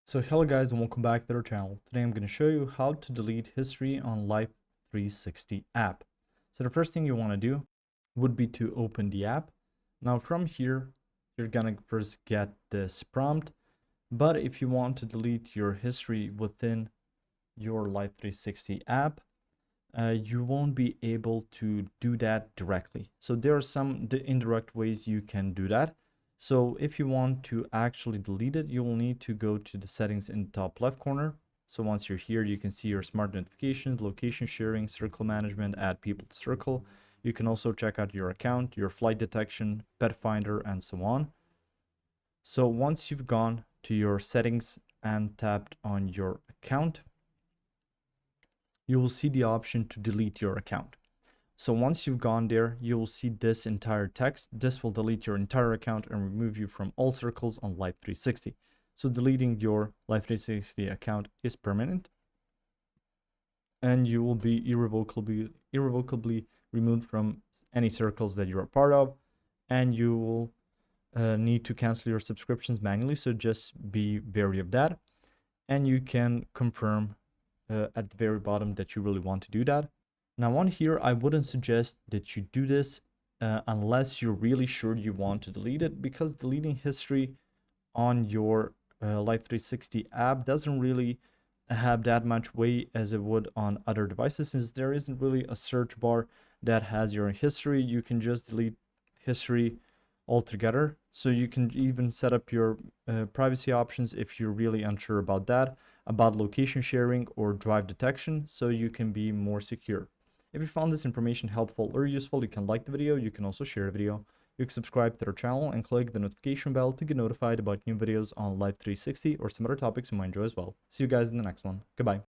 So hello guys and welcome back to our channel. Today I'm going to show you how to delete history on Life360 app. So the first thing you want to do would be to open the app. Now from here, you're going to first get this prompt. But if you want to delete your history within your Life360 app, you won't be able to do that directly. So there are some indirect ways you can do that. So if you want to actually delete it, you will need to go to the settings in the top left corner. So once you're here, you can see your smart notifications, location sharing, circle management, add people to circle. You can also check out your account, your flight detection, pet finder, and so on. So once you've gone to your settings and tapped on your account, you will see the option to delete your account. So once you've gone there, you will see this entire text. This will delete your entire account and remove you from all circles on Life360. So deleting your Life360 account is permanent, and you will be irrevocably removed from any circles that you're a part of, and you will need to cancel your subscriptions manually. So just be wary of that, and you can confirm at the very bottom that you really want to do that. Now on here, I wouldn't suggest that you do this unless you're really sure you want to delete it, because deleting history on your Life360 app doesn't really have that much weight as it would on other devices, since there isn't really a search bar that has your history. You can just delete history altogether. So you can even set up your privacy options if you're really unsure about that, about location sharing or drive detection, so you can be more secure. If you found this information helpful or useful, you can like the video. You can also share the video. You can subscribe to our channel and click the notification bell to get notified about new videos on Life360 or some other topics you might enjoy as well. See you guys in the next one. Goodbye.